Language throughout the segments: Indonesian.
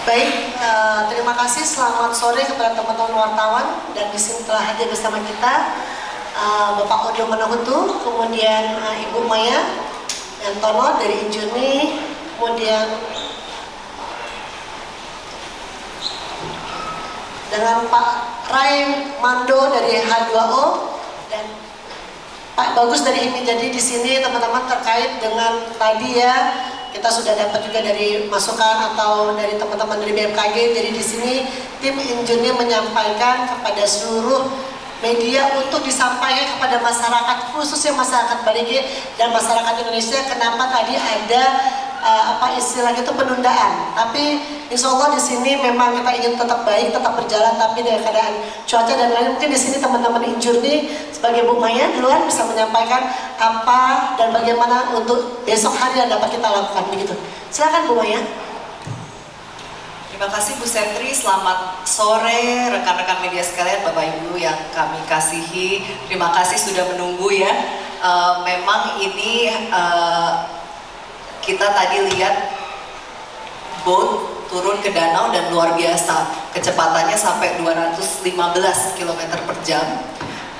Baik, terima kasih. Selamat sore kepada teman-teman wartawan dan di sini telah hadir bersama kita Bapak Odo Manohutu, kemudian Ibu Maya Yantono dari Injuni, kemudian dengan Pak Ray Mando dari H2O dan Pak Bagus dari ini. Jadi di sini teman-teman terkait dengan tadi ya, kita sudah dapat juga dari masukan atau dari teman-teman dari BMKG. Jadi di sini tim Injuni menyampaikan kepada seluruh media untuk disampaikan kepada masyarakat, khususnya masyarakat Balige dan masyarakat Indonesia, kenapa tadi ada istilahnya itu penundaan. Tapi insya Allah di sini memang kita ingin tetap baik, tetap berjalan, tapi dengan keadaan cuaca dan lain, mungkin di sini teman-teman Injurni sebagai Bu Maya duluan bisa menyampaikan apa dan bagaimana untuk besok hari yang dapat kita lakukan begitu. Silakan Bu Maya. Terima kasih Bu Sentri, selamat sore rekan-rekan media sekalian, Bapak Ibu yang kami kasihi. Terima kasih sudah menunggu ya. Memang ini kita tadi lihat boat turun ke danau dan luar biasa, kecepatannya sampai 215 km per jam.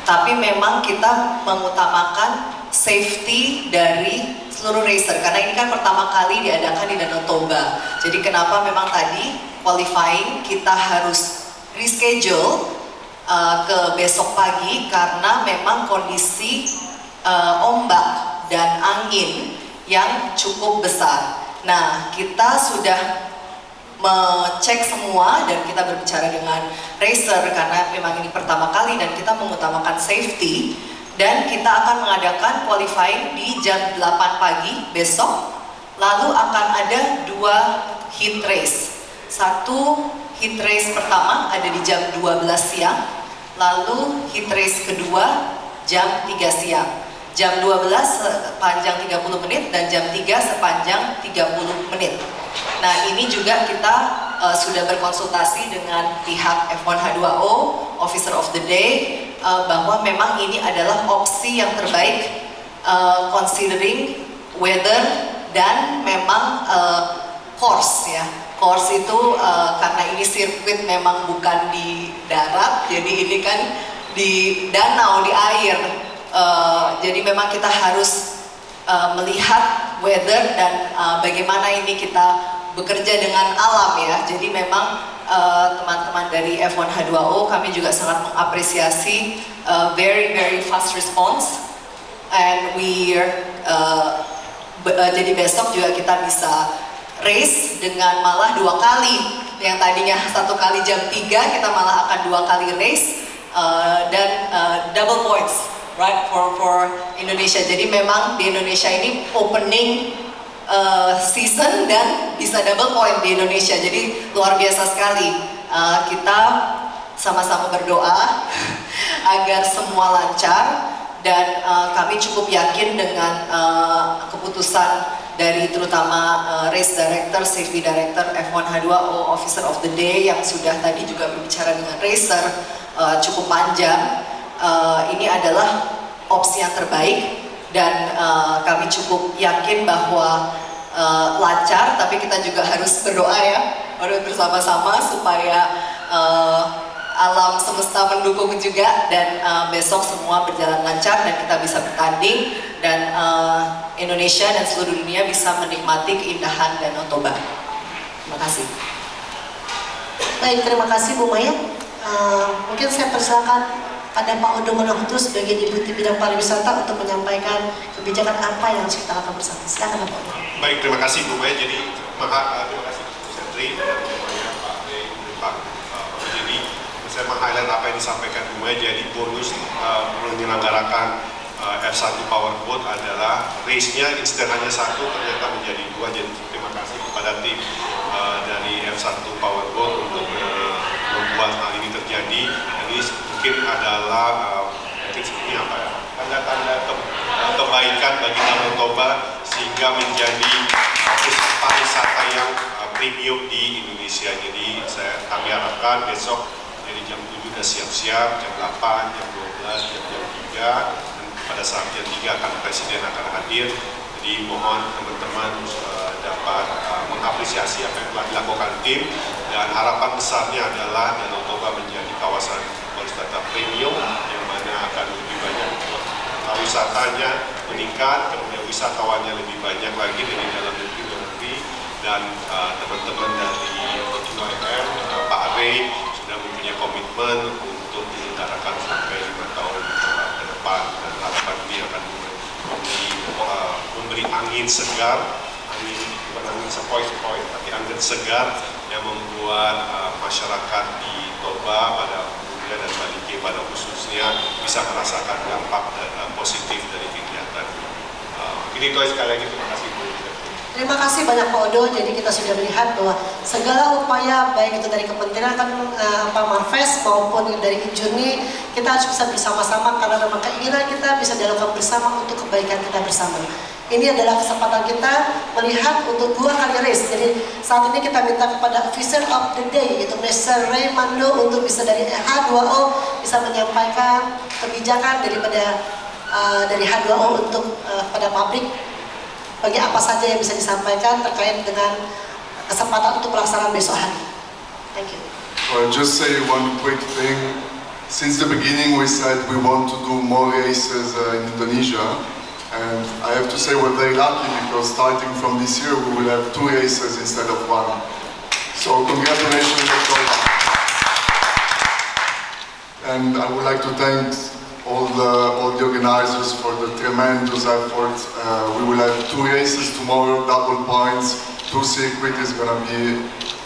Tapi memang kita mengutamakan safety dari seluruh racer, karena ini kan pertama kali diadakan di Danau Toba. Jadi kenapa memang tadi qualifying kita harus reschedule ke besok pagi, karena memang kondisi ombak dan angin yang cukup besar. Nah, kita sudah mengecek semua dan kita berbicara dengan racer karena memang ini pertama kali dan kita mengutamakan safety, dan kita akan mengadakan qualifying di jam 8 pagi besok. Lalu akan ada 2 heat race. Satu heat race pertama ada di jam 12 siang, lalu heat race kedua jam 3 siang. Jam 12 sepanjang 30 menit dan jam 3 sepanjang 30 menit. Nah, ini juga kita sudah berkonsultasi dengan pihak F1H2O, Officer of the Day, bahwa memang ini adalah opsi yang terbaik considering weather dan memang course ya. Course itu karena ini sirkuit memang bukan di darat, jadi ini kan di danau, di air. Jadi memang kita harus melihat weather dan bagaimana ini kita bekerja dengan alam ya. Jadi memang teman-teman dari F1H2O kami juga sangat mengapresiasi very fast response, and jadi besok juga kita bisa race dengan malah 2 kali. Yang tadinya 1 kali jam 3, kita malah akan 2 kali race dan double points. Right, for Indonesia. Jadi memang di Indonesia ini opening season dan bisa double point di Indonesia. Jadi luar biasa sekali. Kita sama-sama berdoa agar semua lancar, dan kami cukup yakin dengan keputusan dari terutama race director, safety director, F1H2O, officer of the day yang sudah tadi juga berbicara dengan racer cukup panjang. Ini adalah opsi yang terbaik, dan kami cukup yakin bahwa lancar, tapi kita juga harus berdoa ya, harus bersama-sama supaya alam semesta mendukung juga, dan besok semua berjalan lancar dan kita bisa bertanding, dan Indonesia dan seluruh dunia bisa menikmati keindahan Danau Toba. Terima kasih. Baik, terima kasih Bu Maya. Mungkin saya persilakan ada Pak Odo Manohutu sebagai Deputi Bidang Pariwisata untuk menyampaikan kebijakan apa yang harus kita lakukan bersama. Silakan Pak Odo. Baik, terima kasih Bu Maya. Jadi terima kasih Bu Sentri dan Bu Maya, Pak Rey, Pak. Jadi saya meng-highlight apa yang disampaikan Bu Maya. Jadi bonus menyelenggarakan F1 Powerboat adalah race-nya instead hanya 1 ternyata menjadi 2. Jadi terima kasih kepada tim dari F1 Powerboat untuk membuat hal ini terjadi. Ini mungkin adalah mungkin seperti apa ya, tanda-tanda kebaikan bagi Danau Toba sehingga menjadi pusat pariwisata yang premium di Indonesia. Jadi kami harapkan besok dari jam 7 sudah siap-siap, jam 8, jam 12, jam 3, dan pada saat jam 3 Presiden akan hadir. Jadi mohon teman-teman dapat mengapresiasi apa yang telah dilakukan tim harapan besarnya adalah Danau Toba menjadi kawasan pariwisata premium yang mana akan lebih banyak wisatanya meningkat, kemudian wisatawannya lebih banyak lagi dari dalam negeri luar negeri, dan teman-teman dari UIM, Pak Ray sudah mempunyai komitmen untuk menyelenggarakan sampai 5 tahun ke depan, dan harapan ini akan memberi angin segar, bukan angin sepoi-sepoi, tapi angin segar yang membuat masyarakat di Toba pada umumnya dan Balike pada khususnya bisa merasakan dampak positif dari kegiatan. Ini itu sekali lagi, terima kasih Bu. Terima kasih banyak Pak Odo. Jadi kita sudah melihat bahwa segala upaya baik itu dari Kementerian Pak Marves maupun dari Injurni, kita harus bisa bersama-sama karena memang keinginan kita bisa dilakukan bersama untuk kebaikan kita bersama. Ini adalah kesempatan kita melihat untuk 2 kali race. Jadi saat ini kita minta kepada officer of the day, yaitu Mr. Raymando, untuk bisa dari H2O bisa menyampaikan kebijakan daripada dari H2O untuk pada pabrik bagi apa saja yang bisa disampaikan terkait dengan kesempatan untuk pelaksanaan besok hari. Thank you. I'll just say one quick thing. Since the beginning we said we want to do more races in Indonesia, and I have to say we're very lucky because starting from this year we will have 2 races instead of 1. So congratulations October. And I would like to thank all the organizers for the tremendous effort. We will have 2 races tomorrow, double points, 2 circuits. Is gonna be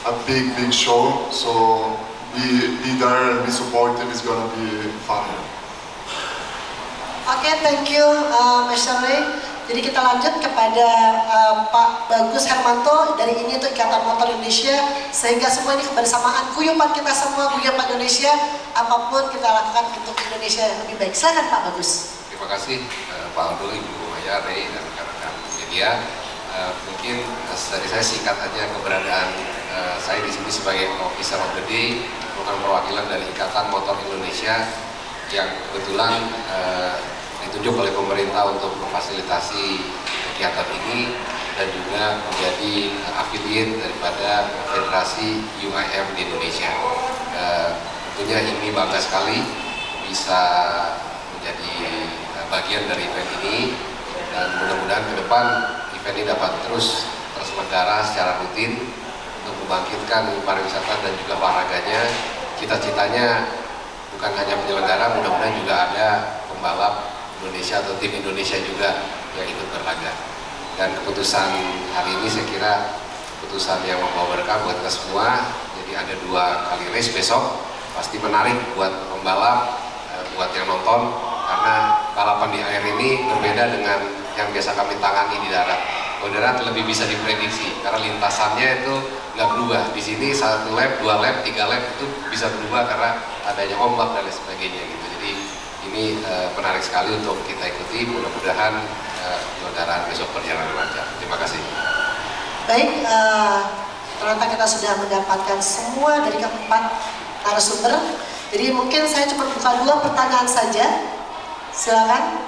a big show. So be there and be supportive. It's gonna be fun. Oke, thank you Mr. Ray. Jadi kita lanjut kepada Pak Bagus Hermanto dari ini untuk Ikatan Motor Indonesia, sehingga semua ini kebersamaan guyupan kita semua, guyupan Indonesia, apapun kita lakukan untuk Indonesia yang lebih baik. Silakan Pak Bagus. Terima kasih Pak Odo, Ibu Maya, Ray, dan rekan-rekan media. Mungkin dari saya singkat aja keberadaan saya di sini sebagai Officer of the Day, merupakan perwakilan dari Ikatan Motor Indonesia yang kebetulan ditunjuk oleh pemerintah untuk memfasilitasi kegiatan ini dan juga menjadi afiliat daripada Federasi UIM di Indonesia. Tentunya ini bangga sekali bisa menjadi bagian dari event ini, dan mudah-mudahan ke depan event ini dapat terus terselenggara secara rutin untuk membangkitkan pariwisata dan juga olahraganya. Cita-citanya bukan hanya penyelenggara, mudah-mudahan juga ada pembalap Indonesia atau tim Indonesia juga yang ikut berlaga. Dan keputusan hari ini saya kira keputusan yang membawa berkah buat kita semua. Jadi ada 2 kali race besok, pasti menarik buat pembalap, buat yang nonton, karena balapan di air ini berbeda dengan yang biasa kami tangani di darat. Kalau darat lebih bisa diprediksi karena lintasannya itu nggak berubah. Di sini 1 lap, 2 lap, 3 lap itu bisa berubah karena adanya ombak dan lain sebagainya gitu. Jadi ini menarik sekali untuk kita ikuti. Mudah-mudahan penyelenggaraan besok berjalan lancar. Terima kasih. Baik, ternyata kita sudah mendapatkan semua dari keempat narasumber. Jadi mungkin saya cuma buka 2 pertanyaan saja. Silakan.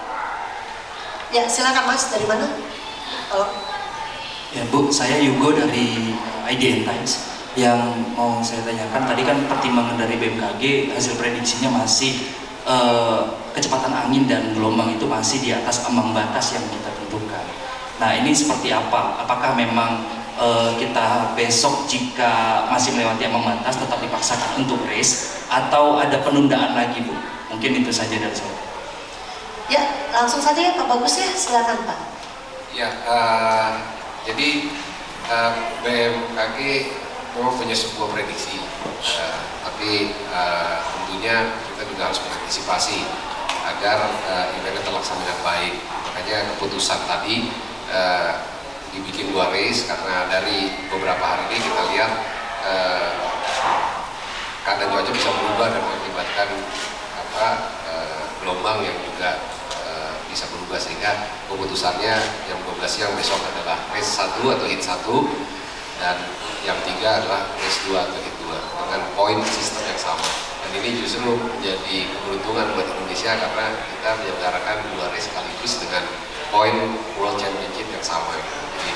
Ya, silakan Mas, dari mana? Tolong. Ya Bu, saya Yugo dari IDN Times. Yang mau saya tanyakan tadi kan pertimbangan dari BMKG hasil prediksinya masih kecepatan angin dan gelombang itu masih di atas ambang batas yang kita tentukan. Nah ini seperti apa? Apakah memang kita besok jika masih melewati ambang batas tetap dipaksakan untuk race atau ada penundaan lagi Bu? Mungkin itu saja dari saya. Ya, langsung saja ya Pak Bagus ya, silakan Pak. Ya, jadi BMKG memang punya sebuah prediksi, tapi tentunya kita juga harus mengantisipasi agar eventnya terlaksana dengan baik. Makanya keputusan tadi dibikin 2 race karena dari beberapa hari ini kita lihat keadaan cuaca bisa berubah dan mengakibatkan gelombang yang juga bisa berubah, sehingga keputusannya yang 12 siang besok adalah race 1 atau hit 1 dan yang 3 adalah race 2 atau hit 2 dengan poin sistem yang sama. Dan ini justru menjadi keberuntungan buat Indonesia karena kita menyelenggarakan 2 race sekaligus dengan poin World Championship yang sama. Jadi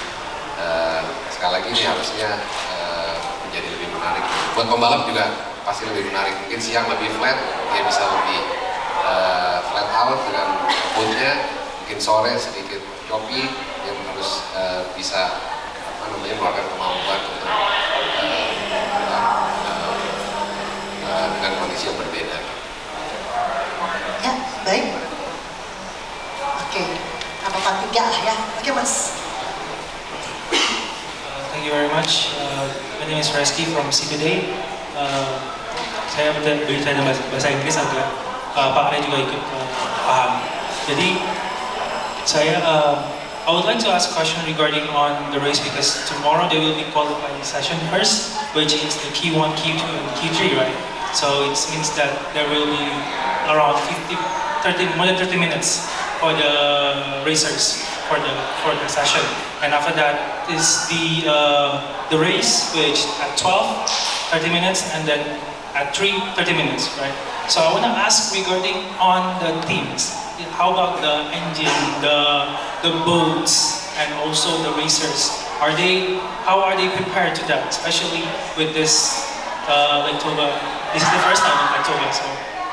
sekali lagi ini harusnya menjadi lebih menarik. Buat pembalap juga pasti lebih menarik. Mungkin siang lebih flat, dia bisa lebih flat out dengan bootnya. Mungkin sore sedikit choppy, yang harus bisa mengeluarkan kemampuan untuk dengan kondisi yang berbeda. Ya, baik. Oke, apa tiga lah ya. Oke, Mas. Thank you very much. My name is Reski from CPD. Saya berbicara dalam bahasa Inggris agar Pak Ray juga ikut paham. Jadi I would like to ask a question regarding on the race because tomorrow there will be qualifying session first, which is the Q1, Q2, and Q3, right? So it means that there will be around more than 30 minutes for the racers for the session, and after that is the race, which at 12, 30 minutes, and then at 3, 30 minutes, right? So I want to ask regarding on the teams. How about the engine, the boats, and also the racers? How are they prepared to that? Especially with this Lake Toba. This is the first time in Lake Toba, so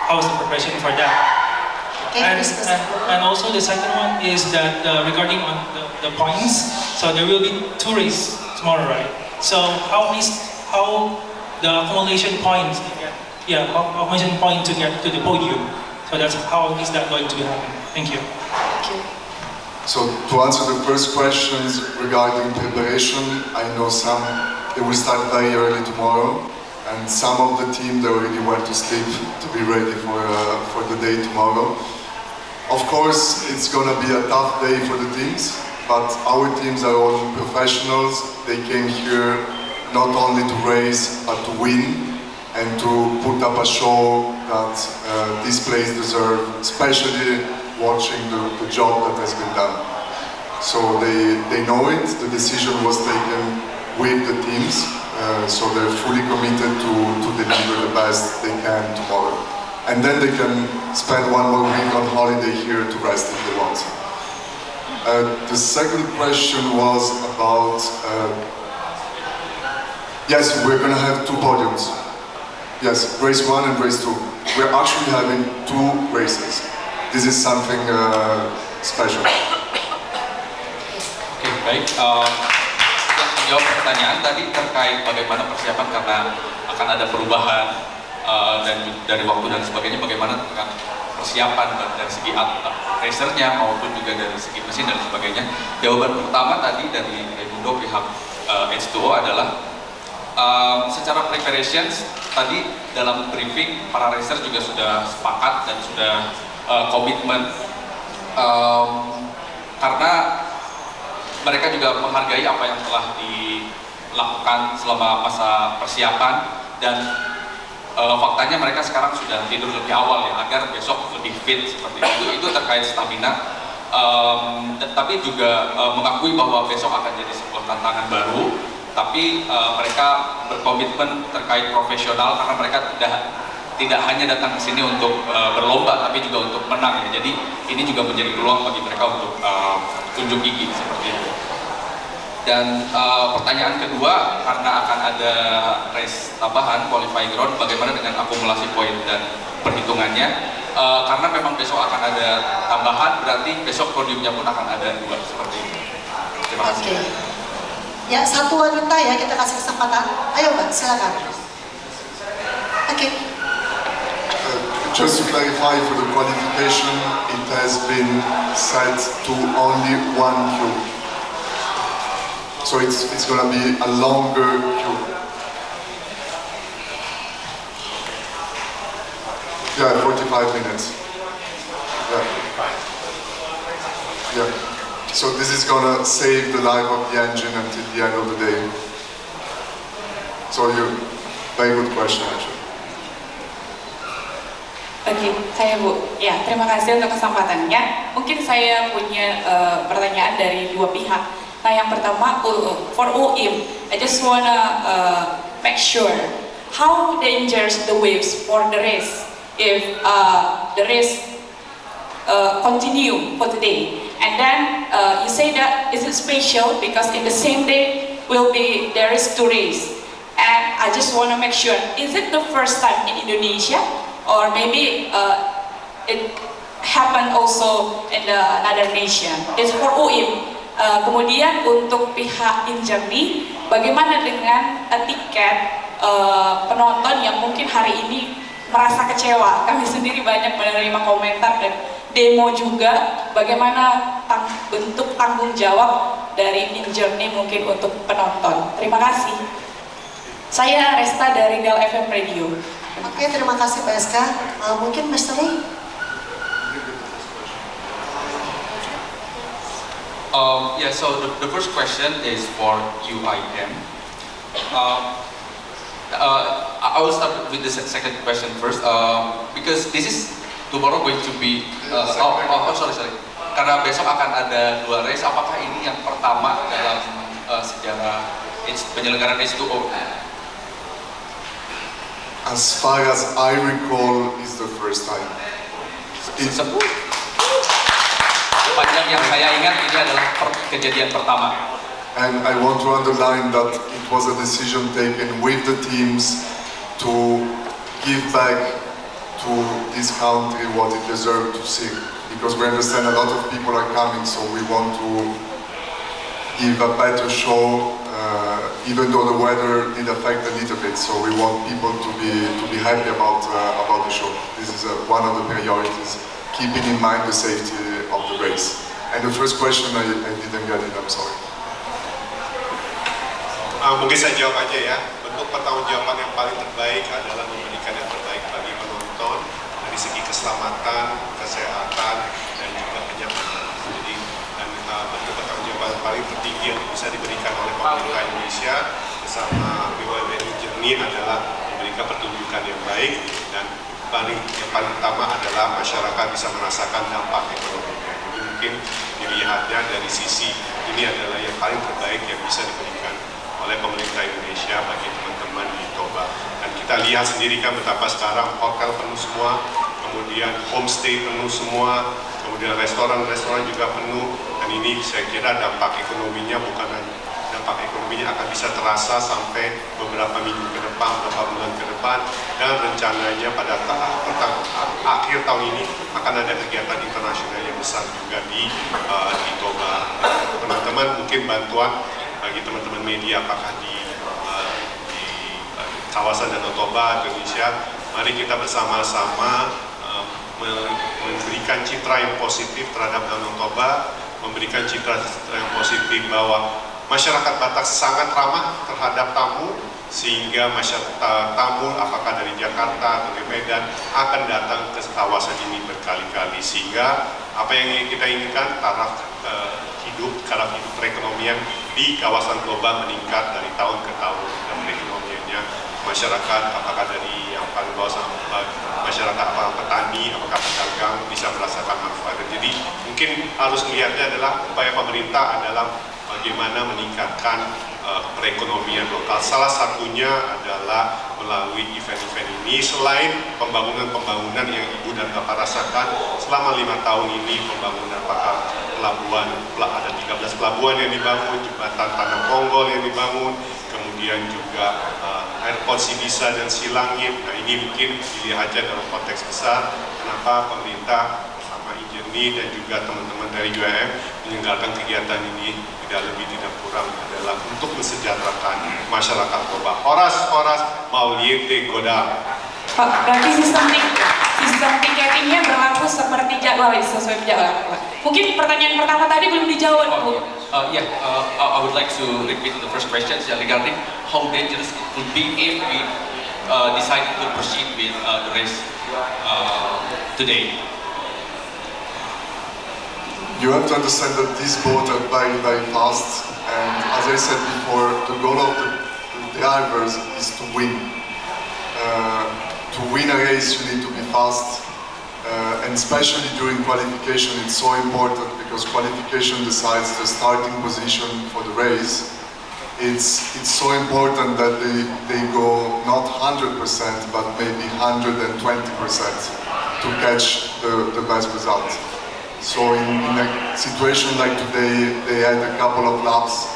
how is the preparation for that? Okay, And also the second one is that regarding on the points. So there will be 2 races tomorrow, right? So how the accumulation points to get? Yeah, accumulation point to get to the podium. So that's how is that going to happen? Thank you. Thank you. So to answer the first questions regarding preparation, I know they will start very early tomorrow, and some of the team they already went to sleep to be ready for the day tomorrow. Of course, it's gonna be a tough day for the teams, but our teams are all professionals. They came here not only to race, but to win and to put up a show that this place deserves, especially watching the job that has been done. So they know it, the decision was taken with the teams, so they're fully committed to deliver the best they can tomorrow. And then they can spend 1 more week on holiday here to rest if they want. The second question was about, yes, we're gonna have 2 podiums. Yes, race 1 and race 2. We're actually having 2 races. This is something special. Oke, baik. Menjawab pertanyaan tadi terkait bagaimana persiapan karena akan ada perubahan dan dari waktu dan sebagainya, bagaimana tentang persiapan dari segi racernya maupun juga dari segi mesin dan sebagainya. Jawaban pertama tadi dari Raimundo pihak H2O adalah secara preparations tadi dalam briefing para racer juga sudah sepakat dan sudah komitmen karena mereka juga menghargai apa yang telah dilakukan selama masa persiapan dan faktanya mereka sekarang sudah tidur lebih awal ya agar besok lebih fit seperti itu terkait stamina. Tapi juga mengakui bahwa besok akan jadi sebuah tantangan baru. Tapi mereka berkomitmen terkait profesional karena mereka tidak hanya datang ke sini untuk berlomba tapi juga untuk menang ya. Jadi ini juga menjadi peluang bagi mereka untuk unjuk gigi seperti itu. Dan pertanyaan kedua, karena akan ada race tambahan qualifying round, bagaimana dengan akumulasi poin dan perhitungannya? Karena memang besok akan ada tambahan, berarti besok podiumnya pun akan ada 2 seperti itu. Terima kasih. Ya, 1 wanita ya, kita kasih kesempatan. Ayo Mbak, silakan. Oke. Just to clarify, for the qualification, it has been set to only 1 queue. So it's gonna be a longer queue. Yeah, 45 minutes. Yeah. So this is gonna save the life of the engine until the end of the day. So very good question actually. Oke, saya Bu. Ya, terima kasih untuk kesempatannya. Mungkin saya punya pertanyaan dari 2 pihak. Nah, yang pertama, for UIM, I just wanna make sure how dangerous the waves for the race if the race continue for today. And then you say that it's special because in the same day there is 2 races. And I just want to make sure, is it the first time in Indonesia, or maybe it happened also in another nation? It's for UIM. Kemudian untuk pihak Injami, bagaimana dengan tiket penonton yang mungkin hari ini merasa kecewa? Kami sendiri banyak menerima komentar dan demo juga. Bagaimana bentuk tanggung jawab dari Injami mungkin untuk penonton? Terima kasih. Saya Resta dari Del FM Radio. Oke, terima kasih Mbak Eska. Mungkin Mr. Lee? Yeah, so the first question is for UIM. I will start with the second question first, because this is tomorrow going to be, sorry. Karena besok akan ada 2 race, apakah ini yang pertama dalam sejarah penyelenggaraan H2O? As far as I recall, it's the first time. Sepanjang yang saya ingat, ini adalah kejadian pertama. And I want to underline that it was a decision taken with the teams to give back to this country what it deserved to see. Because we understand a lot of people are coming, so we want to give a better show, even though the weather did affect a little bit. So we want people to be happy about the show. This is one of the priorities, keeping in mind the safety of the race. And the first question I didn't get it. I'm sorry. Mungkin saya jawab aja ya. Bentuk pertanggungjawaban yang paling terbaik adalah memberikan yang terbaik bagi penonton dari segi keselamatan, kesehatan, dan juga kenyamanan. Jadi bentuk pertanggungjawaban yang paling tertinggi yang bisa diberikan oleh pemerintah Indonesia bersama BUMN Journey adalah memberikan pertunjukan yang baik, dan yang paling utama adalah masyarakat bisa merasakan dampak ekonominya. Jadi mungkin dilihatnya dari sisi ini adalah yang paling terbaik yang bisa diberikan oleh pemerintah Indonesia bagi teman-teman di Toba. Dan kita lihat sendiri kan betapa sekarang hotel penuh semua, kemudian homestay penuh semua, kemudian restoran-restoran juga penuh, dan ini saya kira dampak ekonominya akan bisa terasa sampai beberapa minggu ke depan, beberapa bulan ke depan, dan rencananya pada akhir tahun ini akan ada kegiatan internasional yang besar juga di Toba. Teman-teman, mungkin bantuan bagi teman-teman media, apakah di kawasan Danau Toba, Indonesia, mari kita bersama-sama memberikan citra yang positif terhadap Danau Toba, memberikan citra yang positif bahwa masyarakat Batak sangat ramah terhadap tamu, sehingga masyarakat tamu apakah dari Jakarta atau dari Medan akan datang ke kawasan ini berkali-kali, sehingga apa yang kita inginkan taraf hidup perekonomian di kawasan Toba meningkat dari tahun ke tahun, dan perekonomiannya masyarakat apakah dari yang paling bawah sampai masyarakat apakah petani, apakah pedagang bisa merasakan manfaat. Jadi mungkin harus melihatnya adalah upaya pemerintah adalah bagaimana meningkatkan perekonomian lokal. Salah satunya adalah melalui event-event ini. Selain pembangunan yang Ibu dan Bapak rasakan selama 5 tahun ini, pembangunan pelabuhan, ada 13 pelabuhan yang dibangun, jembatan Tanah Ponggol yang dibangun, kemudian juga airport Sibisa dan Silangit. Nah, ini mungkin dilihat aja dalam konteks besar kenapa pemerintah bersama Injeni dan juga teman-teman dari UIM menyelenggarakan kegiatan ini tidak lebih tidak kurang adalah untuk mensejahterakan masyarakat Toba. Horas Mauliete Goda. Pak, berarti sistem tiketingnya berlaku seperti jadwal, sesuai jadwal. Mungkin pertanyaan pertama tadi belum dijawab, Bu. I would like to repeat the first question regarding how dangerous it would be if we decided to proceed with the race today. You have to understand that these boats are very, very fast, and as I said before, the goal of the drivers is to win. To win a race, you need to be fast, and especially during qualification, it's so important because qualification decides the starting position for the race. It's so important that they go not 100%, but maybe 120% to catch the best result. So in a situation like today, they had a couple of laps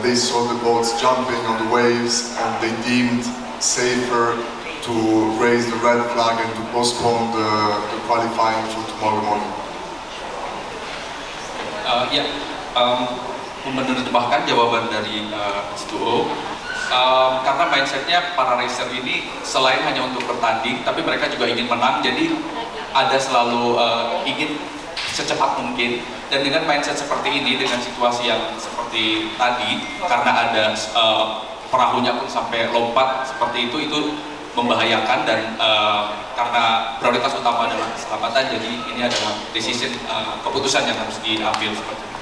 they saw the boats jumping on the waves and they deemed safer to raise the red flag and to postpone the qualifying for tomorrow morning. Menerjemahkan jawaban dari H2O, karena mindsetnya para racer ini selain hanya untuk bertanding, tapi mereka juga ingin menang, jadi ada selalu ingin secepat mungkin. Dan dengan mindset seperti ini, dengan situasi yang seperti tadi, karena ada perahunya pun sampai lompat seperti itu membahayakan, dan karena prioritas utama adalah keselamatan, jadi ini adalah keputusan yang harus diambil seperti itu.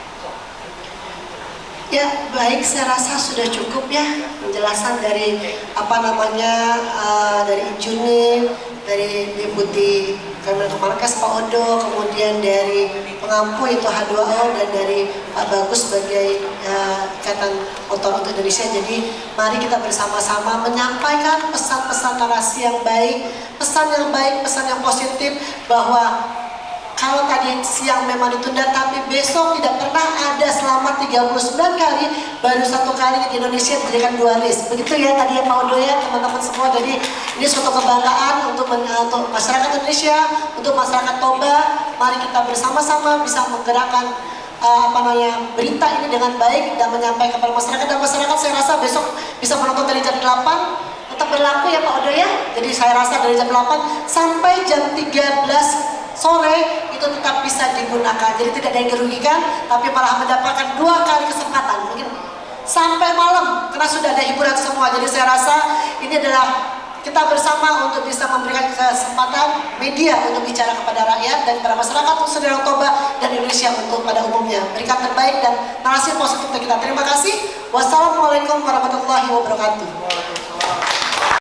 Ya, baik, saya rasa sudah cukup ya penjelasan dari dari Juni, dari Deputi Kemenko Markas Pak Odo, kemudian dari pengampu itu H2O, dan dari Pak Bagus sebagai Ikatan Motor untuk Indonesia. Jadi mari kita bersama-sama menyampaikan pesan-pesan narasi yang baik, pesan yang positif, bahwa kalau tadi siang memang ditunda, tapi besok tidak pernah ada selama 39 kali, baru 1 kali di Indonesia dijadikan 2 race. Begitu ya tadi ya Pak Odo ya, teman-teman semua. Jadi ini suatu kebanggaan untuk masyarakat Indonesia, untuk masyarakat Toba. Mari kita bersama-sama bisa menggerakkan berita ini dengan baik dan menyampaikan kepada masyarakat. Dan masyarakat saya rasa besok bisa menonton dari jam 8. Tetap berlaku ya Pak Odo ya. Jadi saya rasa dari jam 8 sampai jam 13 sore itu tetap bisa digunakan. Jadi tidak ada yang dirugikan, tapi malah mendapatkan 2 kali kesempatan, mungkin sampai malam, karena sudah ada hiburan semua. Jadi saya rasa ini adalah kita bersama untuk bisa memberikan kesempatan media untuk bicara kepada rakyat dan kepada masyarakat seluruh Toba dan Indonesia untuk pada umumnya. Berikan terbaik dan narasi positif kita. Terima kasih. Wassalamualaikum warahmatullahi wabarakatuh.